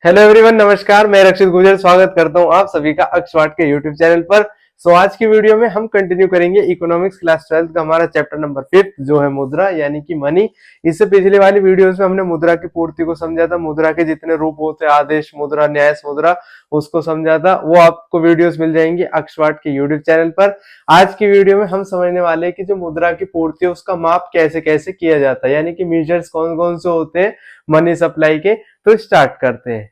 Hello everyone, नमस्कार। मैं रक्षित गुजर स्वागत करता हूं आप सभी का अक्षवाट के यूट्यूब चैनल पर। आज की वीडियो में हम कंटिन्यू करेंगे इकोनॉमिक्स क्लास 12 का हमारा चैप्टर नंबर 5 जो है मुद्रा यानी कि मनी। इससे पिछले वाली वीडियोस में हमने मुद्रा की पूर्ति को समझा था, मुद्रा के जितने रूप होते हैं, आदेश मुद्रा, न्यास मुद्रा, उसको समझा था। वो आपको वीडियोस मिल जाएंगी अक्षवाट के यूट्यूब चैनल पर। आज की वीडियो में हम समझने वाले हैं कि जो मुद्रा की पूर्ति है उसका माप कैसे कैसे किया जाता है, यानी कि मेजर्स कौन कौन से होते हैं मनी सप्लाई के। तो स्टार्ट करते हैं।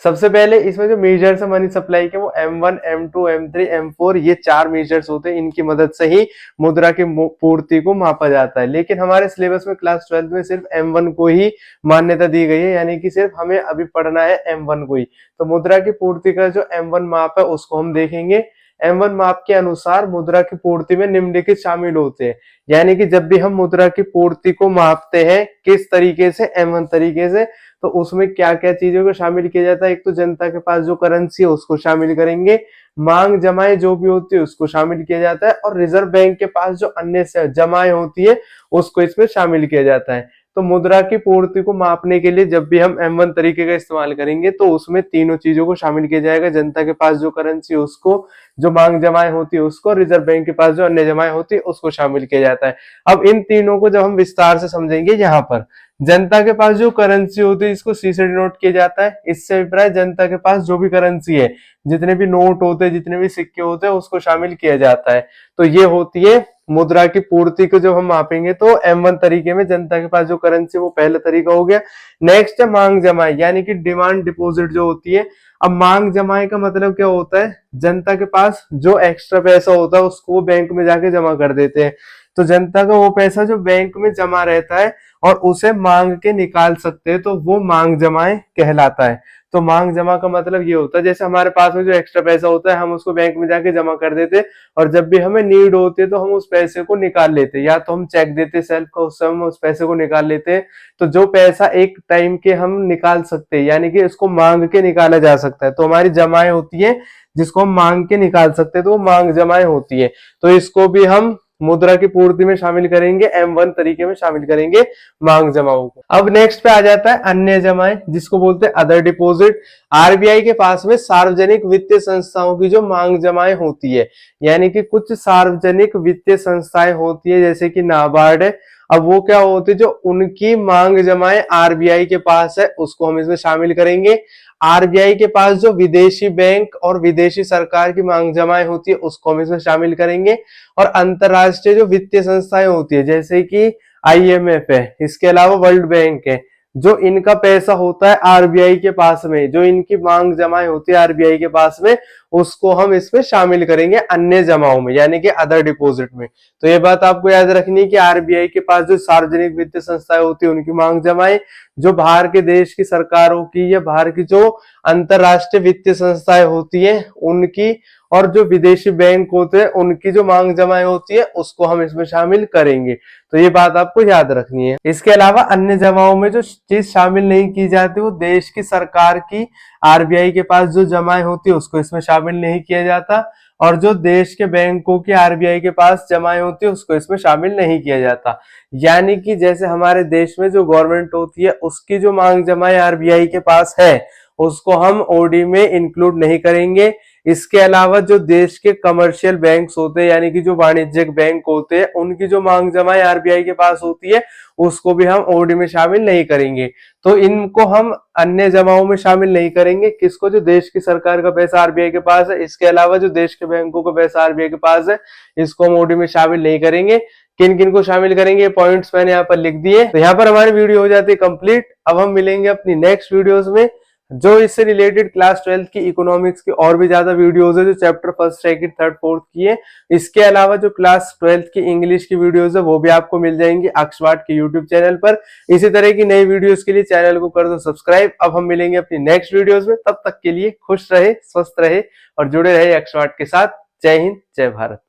सबसे पहले इसमें जो मेजर्स है मनी सप्लाई के वो M1, M2, M3, M4 ये 4 मेजर्स होते हैं। इनकी मदद से ही मुद्रा की पूर्ति को मापा जाता है। लेकिन हमारे सिलेबस में क्लास 12 में सिर्फ M1 को ही मान्यता दी गई है, यानी कि सिर्फ हमें अभी पढ़ना है M1 को ही। तो मुद्रा की पूर्ति का जो M1 माप है उसको हम देखेंगे। M1 माप के अनुसार मुद्रा की पूर्ति में निम्नलिखित शामिल होते हैं, यानी कि जब भी हम मुद्रा की पूर्ति को मापते हैं किस तरीके से, M1 तरीके से, तो उसमें क्या क्या चीजों को शामिल किया जाता है। एक तो जनता के पास जो करेंसी है उसको शामिल करेंगे, मांग जमाएं जो भी होती है उसको शामिल किया जाता है, और रिजर्व बैंक के पास जो अन्य जमाएं होती है उसको इसमें शामिल किया जाता है। तो मुद्रा की पूर्ति को मापने के लिए जब भी हम M1 तरीके का इस्तेमाल करेंगे तो उसमें तीनों चीजों को शामिल किया जाएगा। जनता के पास जो करेंसी है उसको, जो मांग जमाएं होती है उसको, रिजर्व बैंक के पास जो अन्य जमाएं होती है उसको शामिल किया जाता है। अब इन तीनों को जब हम विस्तार से समझेंगे, यहाँ पर जनता के पास जो करेंसी होती है इसको C से डिनोट किया जाता है। इससे अभिप्राय जनता के पास जो भी करेंसी है, जितने भी नोट होते हैं, जितने भी सिक्के होते हैं, उसको शामिल किया जाता है। तो ये होती है मुद्रा की पूर्ति को जब हम मापेंगे तो M1 तरीके में जनता के पास जो करेंसी, वो पहला तरीका हो गया। नेक्स्ट है मांग जमाए, यानी कि डिमांड डिपॉजिट जो होती है। अब मांग जमाए का मतलब क्या होता है, जनता के पास जो एक्स्ट्रा पैसा होता है उसको वो बैंक में जाके जमा कर देते हैं। तो जनता का वो पैसा जो बैंक में जमा रहता है और उसे मांग के निकाल सकते हैं, तो वो मांग जमाए कहलाता है। तो मांग जमा का मतलब ये होता है, जैसे हमारे पास में जो एक्स्ट्रा पैसा होता है हम उसको बैंक में जाके जमा कर देते, और जब भी हमें नीड होती है तो हम उस पैसे को निकाल लेते, या तो हम चेक देते सेल्फ का, उससे हम उस पैसे को निकाल लेते हैं। तो जो पैसा एक टाइम के हम निकाल सकते हैं, यानी कि इसको मांग के निकाला जा सकता है, तो हमारी जमाएं होती है जिसको हम मांग के निकाल सकते हैं, तो वो मांग जमाएं होती है। तो इसको भी हम मुद्रा की पूर्ति में शामिल करेंगे, M1 तरीके में शामिल करेंगे मांग जमाओं को। अब नेक्स्ट पे आ जाता है अन्य जमाएं, जिसको बोलते हैं अदर डिपॉजिट। आरबीआई के पास में सार्वजनिक वित्तीय संस्थाओं की जो मांग जमाएं होती है, यानी कि कुछ सार्वजनिक वित्तीय संस्थाएं होती है जैसे कि नाबार्ड है। अब वो क्या होती है, जो उनकी मांग जमाएं आरबीआई के पास है उसको हम इसमें शामिल करेंगे। आरबीआई के पास जो विदेशी बैंक और विदेशी सरकार की मांग जमाएं होती है उसको हम इसमें शामिल करेंगे। और अंतरराष्ट्रीय जो वित्तीय संस्थाएं होती है जैसे कि IMF है, इसके अलावा वर्ल्ड बैंक है, जो इनका पैसा होता है आरबीआई के पास में, जो इनकी मांग जमाएं होती है आरबीआई के पास में, उसको हम इसमें शामिल करेंगे अन्य जमाओं में, यानी कि अदर डिपॉजिट में। तो ये बात आपको याद रखनी है कि आरबीआई के पास जो सार्वजनिक वित्तीय संस्थाएं होती है उनकी मांग जमाएं, जो बाहर के देश की सरकारों की या बाहर की जो अंतरराष्ट्रीय वित्तीय संस्थाएं होती है उनकी, और जो विदेशी बैंक होते हैं उनकी जो मांग जमाएं होती है उसको हम इसमें शामिल करेंगे। तो ये बात आपको याद रखनी है। इसके अलावा अन्य जमाओं में जो चीज शामिल नहीं की जाती वो देश की सरकार की आरबीआई के पास जो जमाएं होती है उसको इसमें शामिल नहीं किया जाता, और जो देश के बैंकों की आरबीआई के पास जमाएं होती है उसको इसमें शामिल नहीं किया जाता। यानी कि जैसे हमारे देश में जो गवर्नमेंट होती है उसकी जो मांग जमाएं आरबीआई के पास है उसको हम ओडी में इंक्लूड नहीं करेंगे। इसके अलावा जो देश के कमर्शियल बैंक्स होते हैं, यानी कि जो वाणिज्यिक बैंक होते हैं, उनकी जो मांग जमाएं आरबीआई के पास होती है उसको भी हम ओडी में शामिल नहीं करेंगे। तो इनको हम अन्य जमाओं में शामिल नहीं करेंगे। किसको? जो देश की सरकार का पैसा आरबीआई के पास है। इसके अलावा जो देश के बैंकों का पैसा आरबीआई के पास है इसको हम ओडी में शामिल नहीं करेंगे। किन किन को शामिल करेंगे पॉइंट्स मैंने यहाँ पर लिख दिए। तो यहाँ पर हमारी वीडियो हो जाती है कंप्लीट। अब हम मिलेंगे अपनी नेक्स्ट वीडियोस में, जो इससे रिलेटेड क्लास 12 की इकोनॉमिक्स की और भी ज्यादा वीडियोस है, जो chapter first, second, third, fourth की है। इसके अलावा जो क्लास 12 की इंग्लिश की वीडियोस है वो भी आपको मिल जाएंगी अक्षवाट के यूट्यूब चैनल पर। इसी तरह की नई वीडियोस के लिए चैनल को कर दो सब्सक्राइब। अब हम मिलेंगे अपनी नेक्स्ट वीडियोस में, तब तक के लिए खुश रहे, स्वस्थ रहे और जुड़े रहे अक्षवाट के साथ। जय हिंद, जय भारत।